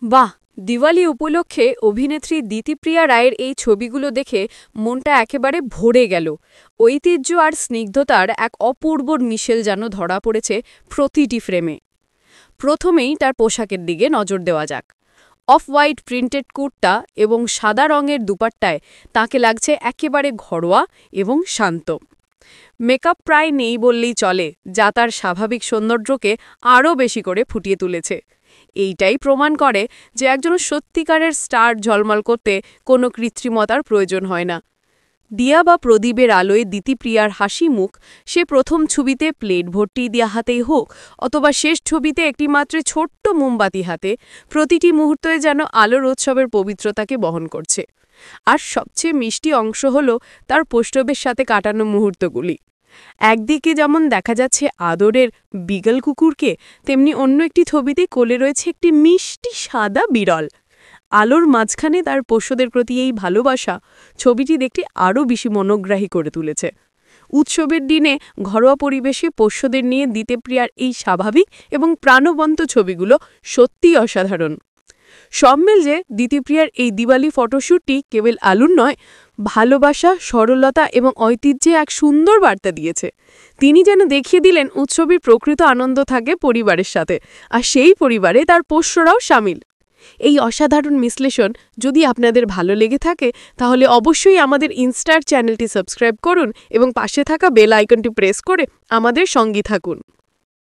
বাহ! দিওয়ালি উপলক্ষে অভিনেত্রী দিতিপ্রিয়া রায়ের এই ছবিগুলো দেখে মনটা একেবারে ভরে গেল। ঐতিহ্য আর স্নিগ্ধতার এক অপূর্ব মিশেল যেন ধরা পড়েছে প্রতিটি ফ্রেমে। প্রথমেই তার পোশাকের দিকে নজর দেওয়া যাক। অফ হোয়াইট প্রিন্টেড কুর্তা এবং সাদা রঙের দুপাট্টায় তাকে লাগছে একেবারে ঘরোয়া এবং শান্ত। মেকআপ প্রায় নেই বললেই চলে, যা তার স্বাভাবিক সৌন্দর্যকে আরও বেশি করে ফুটিয়ে তুলেছে। এইটাই প্রমাণ করে যে একজন সত্যিকারের স্টার ঝলমল করতে কোনো কৃত্রিমতার প্রয়োজন হয় না। দিয়া বা প্রদীপের আলোয় দিতিপ্রিয়ার হাসি মুখ, সে প্রথম ছবিতে প্লেট ভর্তি দিয়া হাতেই হোক অথবা শেষ ছবিতে একটি মাত্র ছোট্ট মোমবাতি হাতে, প্রতিটি মুহূর্তে যেন আলোর উৎসবের পবিত্রতাকে বহন করছে। আর সবচেয়ে মিষ্টি অংশ হল তার পৈশবের সাথে কাটানো মুহূর্তগুলি। একদিকে যেমন দেখা যাচ্ছে আদরের বিগল কুকুরকে, তেমনি অন্য একটি ছবিতে কোলে রয়েছে একটি মিষ্টি সাদা বিড়াল। আলোর মাঝখানে তার পোষ্যদের প্রতি এই ভালোবাসা ছবিটি দেখতে আরও বেশি মনোগ্রাহী করে তুলেছে। উৎসবের দিনে ঘরোয়া পরিবেশে পোষ্যদের নিয়ে দিতিপ্রিয়ার এই স্বাভাবিক এবং প্রাণবন্ত ছবিগুলো সত্যিই অসাধারণ। সব মিলিয়ে দিতিপ্রিয়ার এই দিওয়ালি ফটোশ্যুটটি কেবল আলুর নয়, ভালোবাসা, সরলতা এবং ঐতিহ্যে এক সুন্দর বার্তা দিয়েছে। তিনি যেন দেখিয়ে দিলেন উৎসবের প্রকৃত আনন্দ থাকে পরিবারের সাথে, আর সেই পরিবারে তার পোষ্যরাও সামিল। এই অসাধারণ বিশ্লেষণ যদি আপনাদের ভালো লেগে থাকে, তাহলে অবশ্যই আমাদের ইনস্টার চ্যানেলটি সাবস্ক্রাইব করুন এবং পাশে থাকা বেল আইকনটি প্রেস করে আমাদের সঙ্গী থাকুন।